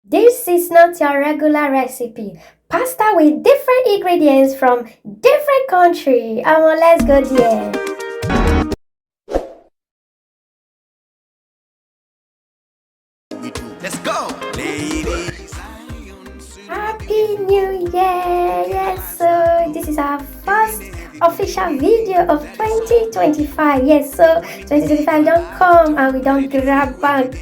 This is not your regular recipe. Pasta with different ingredients from different country. Let's go there. Let's go, ladies. Happy New Year! Yes, so this is our first official video of 2025. Yes, so 2025 don't come and we don't grab back.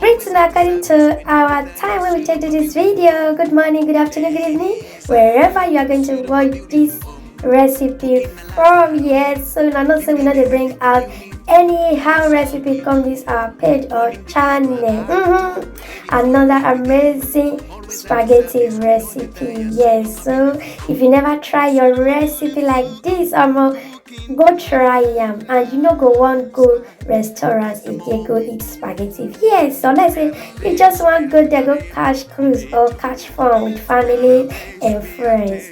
Written according to our time when we take this video. Good morning, good afternoon, good evening, wherever you are going to watch this recipe from. Yes, so now not say we know they bring out anyhow recipe come this our page or channel. Another amazing spaghetti recipe. Yes, so if you never try your recipe like this, go try them, and you know go one go restaurants if you go eat spaghetti. Yes, so let's say you just want go there, go catch cruise or catch fun with family and friends.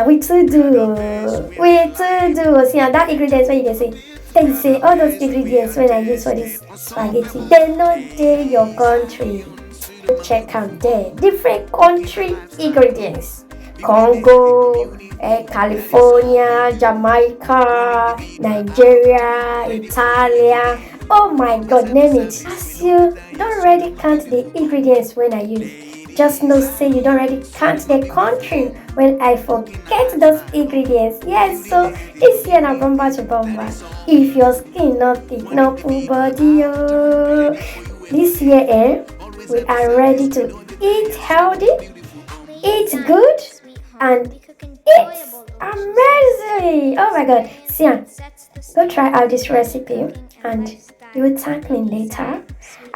We too do. See, and that ingredients when you can say all those ingredients when I use for this spaghetti, they know they your country. Check out there different country ingredients: Congo, California, Jamaica, Nigeria, Italia. Oh my God, name it. As you don't already count the ingredients when I use, just know say you don't already count the country when I forget those ingredients. Yes, so this year na bomba to bomba. If your skin not thick, no full body, this year we are ready to eat healthy, eat good, and eat amazingly. Oh my God, Sian, go try out this recipe and you will thank me later.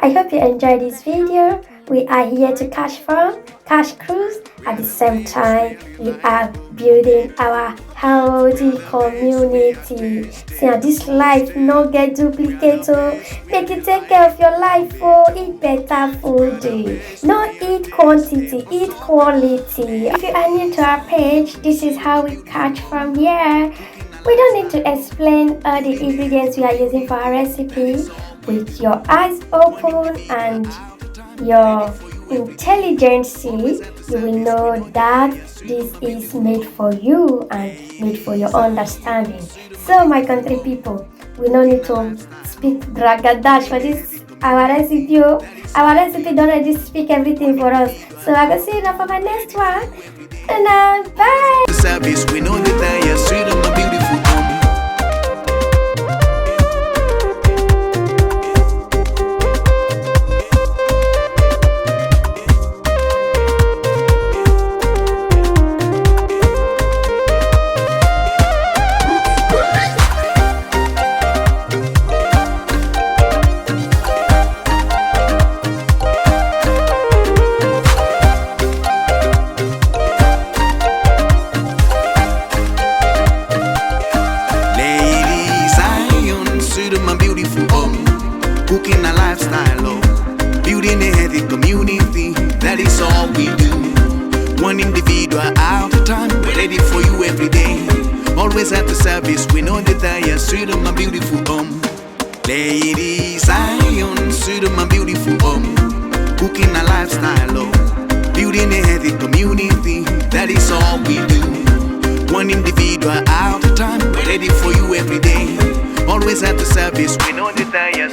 I hope you enjoyed this video. We are here to catch fun, catch cruise. At the same time, we are building our healthy community. See, this life no get duplicate. Make you take care of your life. Eat better food. No eat quantity, eat quality. If you are new to our page, this is how we catch from here. We don't need to explain all the ingredients we are using for our recipe. With your eyes open and your intelligence, you will know that this is made for you and made for your understanding. So my country people, we don't need to speak dragadash for this our recipe. Our recipe don't already speak everything for us. So I will see you now for my next one. And bye. Service, we know that you're sweet on my beautiful home. Cooking a lifestyle, building a healthy community, that is all we do. One individual at a time, we're ready for you every day. Always at the service, we know that you're sweet on my beautiful home. Ladyzion, sweet on my beautiful home. Cooking a lifestyle, building a healthy community, that is all we do. One individual at a time, we're ready for you every day. Always at the service, we know that you're